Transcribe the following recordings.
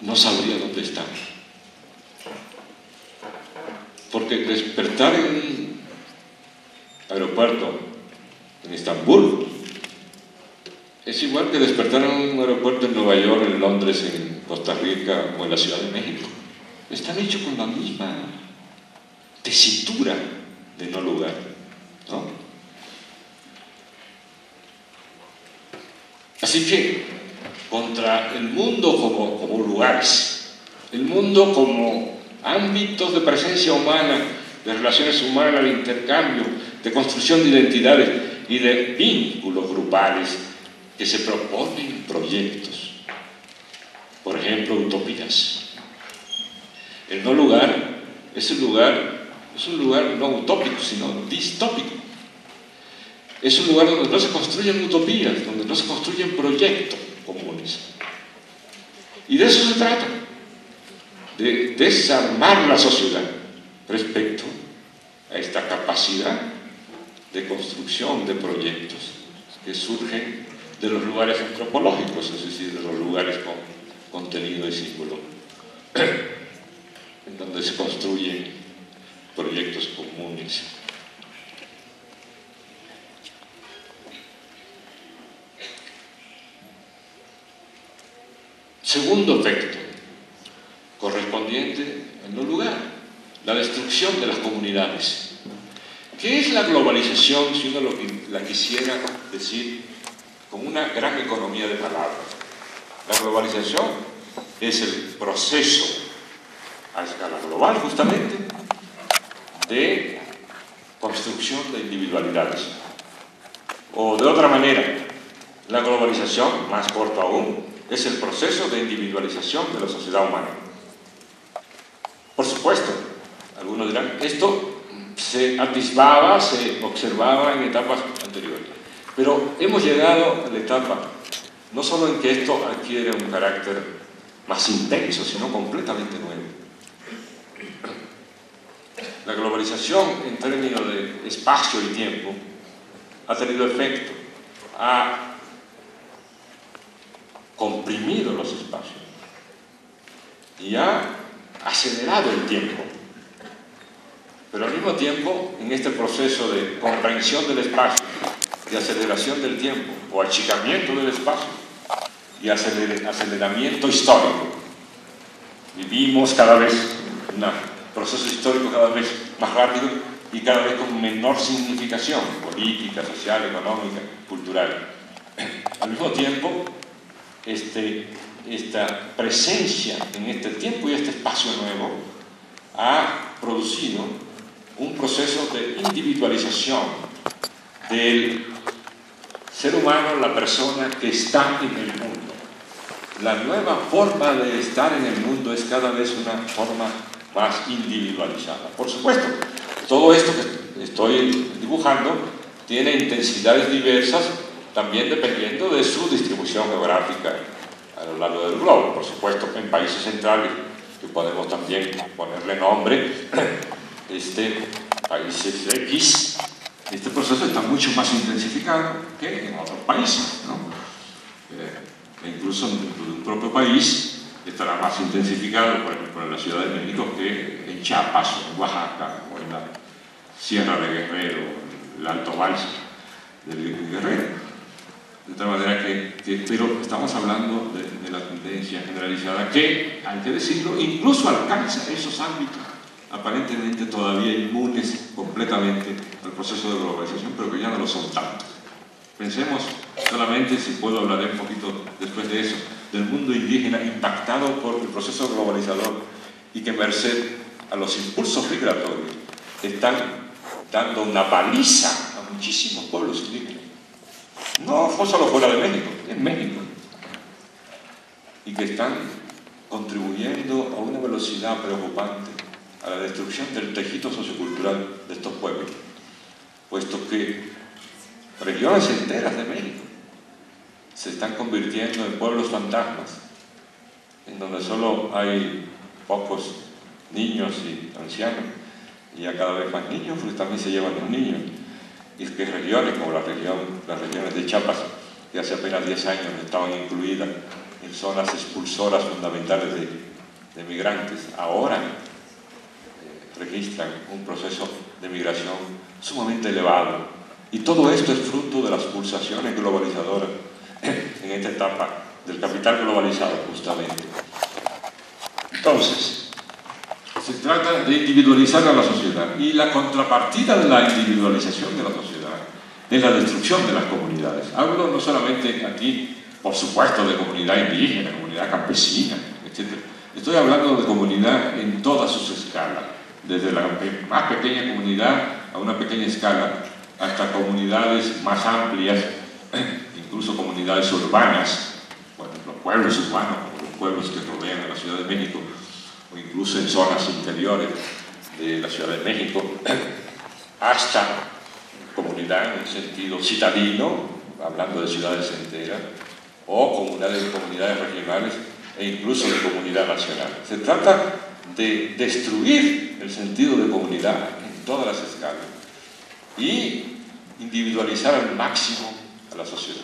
no sabría dónde está. Porque despertar en un aeropuerto en Estambul es igual que despertar en un aeropuerto en Nueva York, en Londres, en Costa Rica o en la Ciudad de México. Están hechos con la misma tesitura de no lugar, ¿no? Así que, contra el mundo como lugares, el mundo como ámbitos de presencia humana, de relaciones humanas, de intercambio, de construcción de identidades y de vínculos grupales que se proponen proyectos, por ejemplo, utopías. El no lugar es un lugar no utópico, sino distópico. Es un lugar donde no se construyen utopías, donde no se construyen proyectos comunes. Y de eso se trata, de desarmar la sociedad respecto a esta capacidad de construcción de proyectos que surgen de los lugares antropológicos, es decir, de los lugares con contenido y símbolo, en donde se construyen proyectos comunes. Segundo efecto, correspondiente al no lugar, la destrucción de las comunidades. ¿Qué es la globalización, si uno la quisiera decir con una gran economía de palabras? La globalización es el proceso a escala global, justamente, de construcción de individualidades. O de otra manera, la globalización, más corto aún, es el proceso de individualización de la sociedad humana. Por supuesto, algunos dirán, esto se atisbaba, se observaba en etapas anteriores. Pero hemos llegado a la etapa, no solo en que esto adquiere un carácter más intenso, sino completamente nuevo. La globalización en términos de espacio y tiempo ha tenido efecto, ha comprimido los espacios y ha acelerado el tiempo. Pero al mismo tiempo, en este proceso de comprensión del espacio, de aceleración del tiempo, o achicamiento del espacio, y aceleramiento histórico, vivimos cada vez un proceso histórico cada vez más rápido y cada vez con menor significación política, social, económica, cultural. Al mismo tiempo, esta presencia en este tiempo y este espacio nuevo ha producido un proceso de individualización del ser humano, la persona que está en el mundo. La nueva forma de estar en el mundo es cada vez una forma más individualizada. Por supuesto, todo esto que estoy dibujando tiene intensidades diversas, también dependiendo de su distribución geográfica a lo largo del globo. Por supuesto, en países centrales, que podemos también ponerle nombre, países X, este proceso está mucho más intensificado que en otros países, ¿no? Incluso dentro de un propio país estará más intensificado, por ejemplo, en la Ciudad de México que en Chiapas, o en Oaxaca, o en la Sierra de Guerrero, el Alto Balsa del Guerrero. De tal manera pero estamos hablando de la tendencia generalizada que, hay que decirlo, incluso alcanza esos ámbitos aparentemente todavía inmunes completamente al proceso de globalización, pero que ya no lo son tantos. Pensemos solamente, si puedo hablaré un poquito después de eso, del mundo indígena impactado por el proceso globalizador y que merced a los impulsos migratorios están dando una paliza a muchísimos pueblos indígenas. No solo fuera de México, en México. Y que están contribuyendo a una velocidad preocupante a la destrucción del tejido sociocultural de estos pueblos, puesto que regiones enteras de México se están convirtiendo en pueblos fantasmas, en donde solo hay pocos niños y ancianos, y ya cada vez más niños, porque también se llevan los niños. Y es que regiones como las regiones de Chiapas, que hace apenas 10 años estaban incluidas en zonas expulsoras fundamentales de migrantes, ahora registran un proceso de migración sumamente elevado. Y todo esto es fruto de las pulsaciones globalizadoras en esta etapa del capital globalizado, justamente. Entonces, se trata de individualizar a la sociedad, y la contrapartida de la individualización de la sociedad es la destrucción de las comunidades. Hablo no solamente aquí, por supuesto, de comunidad indígena, comunidad campesina, etc. Estoy hablando de comunidad en todas sus escalas, desde la más pequeña comunidad a una pequeña escala, hasta comunidades más amplias, incluso comunidades urbanas, bueno, los pueblos urbanos, los pueblos que rodean a la Ciudad de México, o incluso en zonas interiores de la Ciudad de México, hasta comunidad en el sentido citadino, hablando de ciudades enteras, o comunidades regionales, e incluso de comunidad nacional. Se trata de destruir el sentido de comunidad en todas las escalas y individualizar al máximo a la sociedad.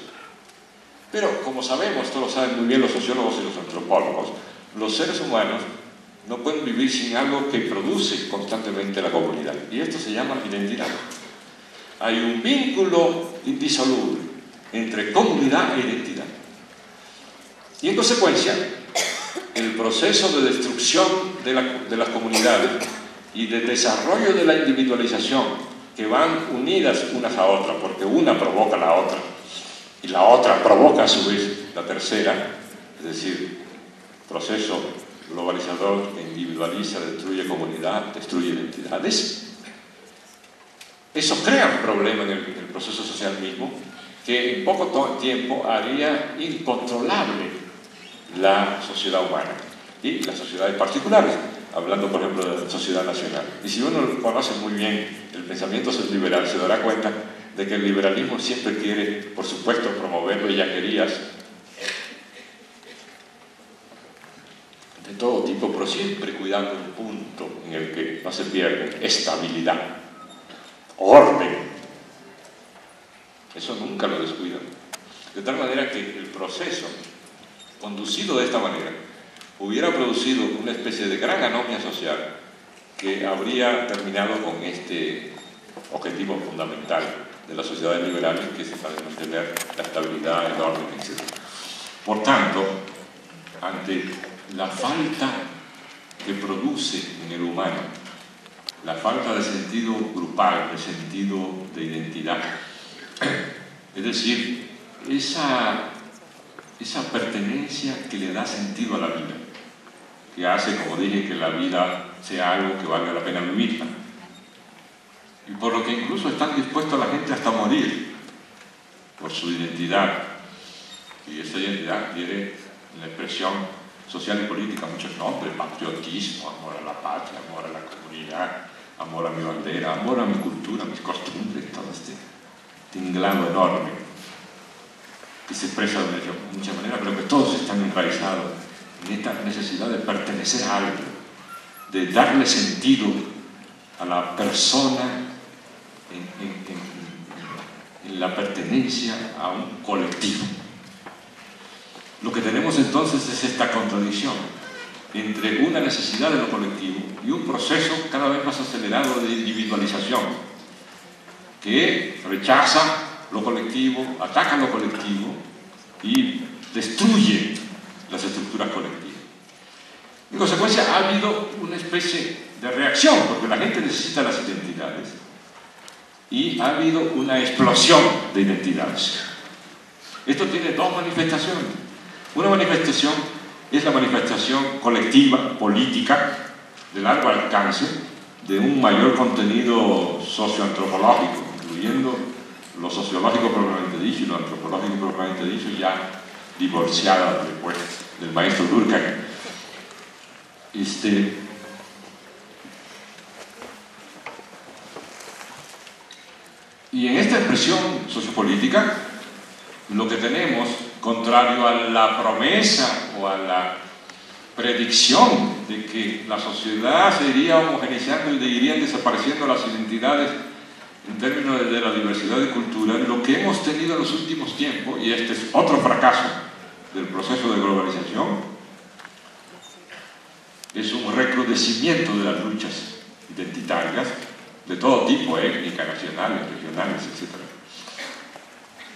Pero, como sabemos, esto lo saben muy bien los sociólogos y los antropólogos, los seres humanos no pueden vivir sin algo que produce constantemente la comunidad, y esto se llama identidad. Hay un vínculo indisoluble entre comunidad e identidad. Y en consecuencia, el proceso de destrucción de las comunidades y de desarrollo de la individualización, que van unidas unas a otras, porque una provoca a la otra, y la otra provoca a su vez la tercera, es decir, proceso globalizador que individualiza, destruye comunidad, destruye identidades. Eso crea un problema en el proceso social mismo, que en poco tiempo haría incontrolable la sociedad humana y las sociedades particulares, hablando por ejemplo de la sociedad nacional. Y si uno conoce muy bien el pensamiento liberal, se dará cuenta de que el liberalismo siempre quiere, por supuesto, promover bellaquerías de todo tipo, pero siempre cuidando un punto en el que no se pierde: estabilidad, orden. Eso nunca lo descuidan. De tal manera que el proceso, conducido de esta manera, hubiera producido una especie de gran anomia social que habría terminado con este objetivo fundamental de las sociedades liberales, que es el de mantener la estabilidad, el orden, etc. Por tanto, ante la falta que produce en el humano, la falta de sentido grupal, de sentido de identidad, es decir, esa pertenencia que le da sentido a la vida, que hace, como dije, que la vida sea algo que valga la pena vivirla, y por lo que incluso están dispuestos la gente hasta morir por su identidad. Y esa identidad tiene la expresión social y política muchos nombres: patriotismo, amor a la patria, amor a la comunidad, amor a mi bandera, amor a mi cultura, a mis costumbres, todo este tinglado enorme que se expresa de muchas maneras, pero que todos están enraizados en esta necesidad de pertenecer a algo, de darle sentido a la persona en la pertenencia a un colectivo. Lo que tenemos entonces es esta contradicción entre una necesidad de lo colectivo y un proceso cada vez más acelerado de individualización, que rechaza lo colectivo, ataca lo colectivo y destruye las estructuras colectivas. En consecuencia, ha habido una especie de reacción, porque la gente necesita las identidades, y ha habido una explosión de identidades. Esto tiene dos manifestaciones. Una manifestación es la manifestación colectiva, política, de largo alcance, de un mayor contenido socioantropológico, incluyendo lo sociológico propiamente dicho y lo antropológico propiamente dicho, ya divorciada después del maestro Durkheim. Y en esta expresión sociopolítica, lo que tenemos, contrario a la promesa o a la predicción de que la sociedad se iría homogeneizando y irían desapareciendo las identidades en términos de la diversidad de culturas, lo que hemos tenido en los últimos tiempos, y este es otro fracaso del proceso de globalización es un recrudecimiento de las luchas identitarias de todo tipo, étnicas, nacionales, regionales, etc.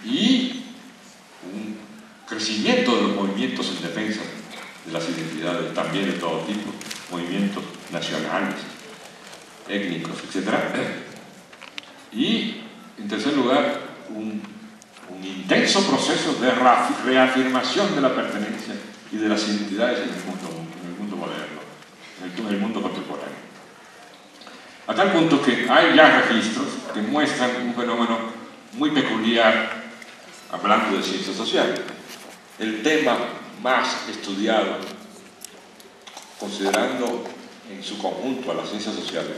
Y un crecimiento de los movimientos en defensa de las identidades, también de todo tipo, movimientos nacionales, étnicos, etc. Y, en tercer lugar, un intenso proceso de reafirmación de la pertenencia y de las identidades en el mundo moderno, en el mundo contemporáneo. A tal punto que hay ya registros que muestran un fenómeno muy peculiar hablando de ciencias sociales. El tema más estudiado, considerando en su conjunto a las ciencias sociales,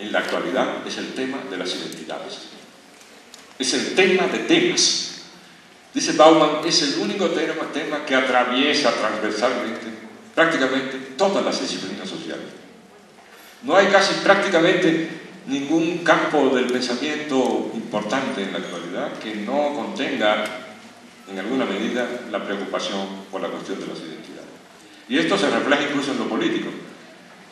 en la actualidad es el tema de las identidades. Es el tema de temas. Dice Bauman, es el único tema que atraviesa transversalmente prácticamente todas las disciplinas sociales. No hay casi prácticamente ningún campo del pensamiento importante en la actualidad que no contenga en alguna medida la preocupación por la cuestión de las identidades. Y esto se refleja incluso en lo político.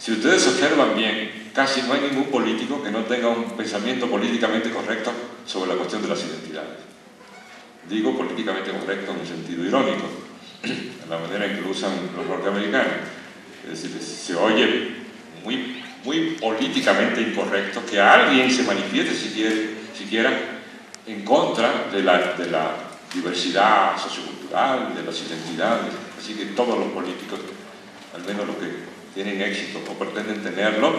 Si ustedes observan bien, casi no hay ningún político que no tenga un pensamiento políticamente correcto sobre la cuestión de las identidades. Digo políticamente correcto en un sentido irónico, en la manera en que lo usan los norteamericanos. Es decir, se oye muy políticamente incorrecto que alguien se manifieste siquiera en contra de la diversidad sociocultural, de las identidades. Así que todos los políticos, al menos los que tienen éxito o pretenden tenerlo,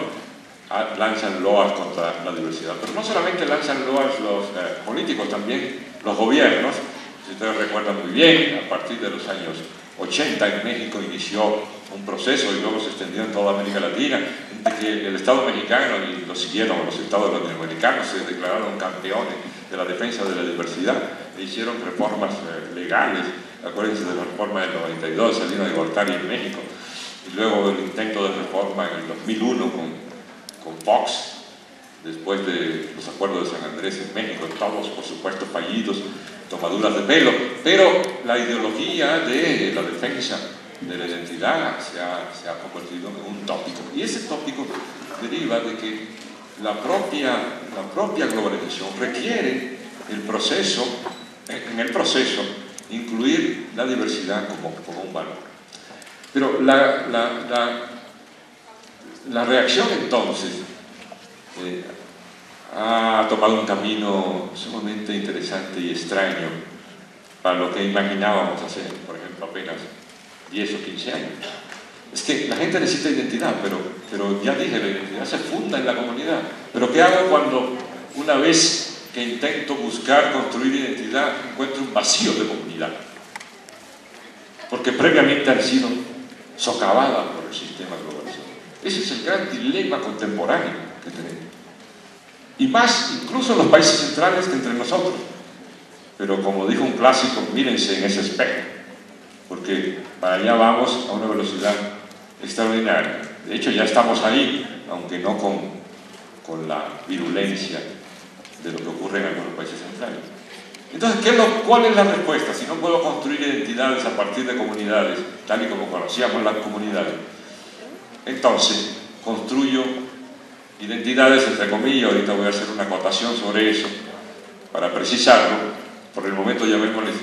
lanzan loas contra la diversidad. Pero no solamente lanzan loas los políticos, también los gobiernos. Si ustedes recuerdan muy bien, a partir de los años 80 en México inició un proceso y luego se extendió en toda América Latina, de que el Estado mexicano y lo siguieron los estados latinoamericanos, se declararon campeones de la defensa de la diversidad e hicieron reformas legales. Acuérdense de la reforma del 92, Salinas de Gortari en México, y luego el intento de reforma en el 2001 con Fox, después de los acuerdos de San Andrés en México, todos por supuesto fallidos, tomaduras de pelo, pero la ideología de la defensa de la identidad se ha convertido en un tópico, y ese tópico deriva de que la propia globalización requiere en el proceso incluir la diversidad como un valor. Pero la reacción entonces ha tomado un camino sumamente interesante y extraño para lo que imaginábamos hace, por ejemplo, apenas 10 o 15 años. Es que la gente necesita identidad, pero ya dije, la identidad se funda en la comunidad. Pero ¿qué hago cuando una vez que intento buscar construir identidad encuentro un vacío de comunidad? Porque previamente han sido socavadas por el sistema globalizador. Ese es el gran dilema contemporáneo que tenemos. Y más incluso en los países centrales que entre nosotros. Pero como dijo un clásico, mírense en ese espejo, porque para allá vamos a una velocidad extraordinaria. De hecho ya estamos ahí, aunque no con la virulencia de lo que ocurre en algunos países centrales. Entonces, ¿cuál es la respuesta? Si no puedo construir identidades a partir de comunidades, tal y como conocíamos las comunidades, entonces construyo identidades, entre comillas. Ahorita voy a hacer una acotación sobre eso para precisarlo. Por el momento llamémosles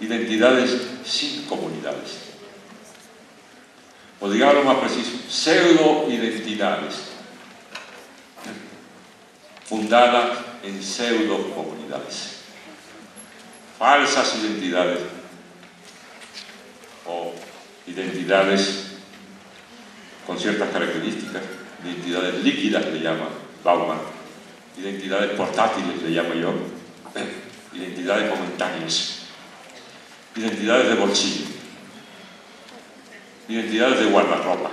identidades sin comunidades, o digámoslo más preciso, pseudo-identidades fundadas en pseudo-comunidades, falsas identidades o identidades con ciertas características, identidades líquidas le llama Bauman, identidades portátiles le llamo yo, identidades momentáneas, identidades de bolsillo, identidades de guardarropa,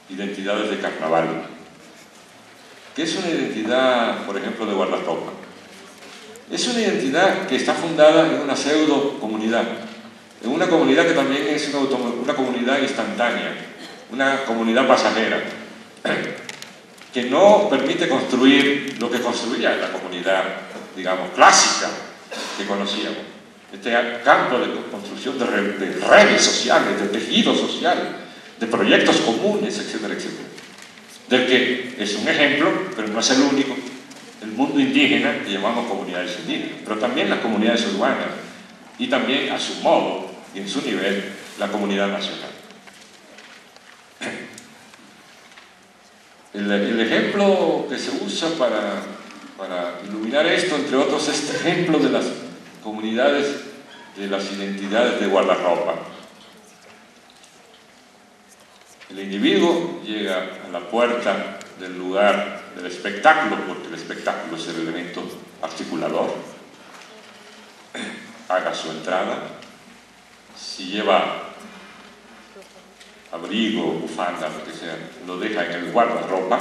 identidades de carnaval. ¿Qué es una identidad, por ejemplo, de guardarropa? Es una identidad que está fundada en una pseudo comunidad, en una comunidad que también es una comunidad instantánea, una comunidad pasajera, que no permite construir lo que construía la comunidad, digamos, clásica que conocíamos. este campo de construcción de redes sociales, de tejido social, de proyectos comunes, etcétera, etcétera. Del que es un ejemplo, pero no es el único, el mundo indígena que llamamos comunidades indígenas, pero también las comunidades urbanas y también a su modo y en su nivel la comunidad nacional. El ejemplo que se usa para iluminar esto, entre otros, es este ejemplo de las comunidades, de las identidades de guardarropa. El individuo llega a la puerta del lugar del espectáculo, porque el espectáculo es el elemento articulador, haga su entrada, si lleva abrigo, bufanda, lo que sea, lo deja en el guardarropa,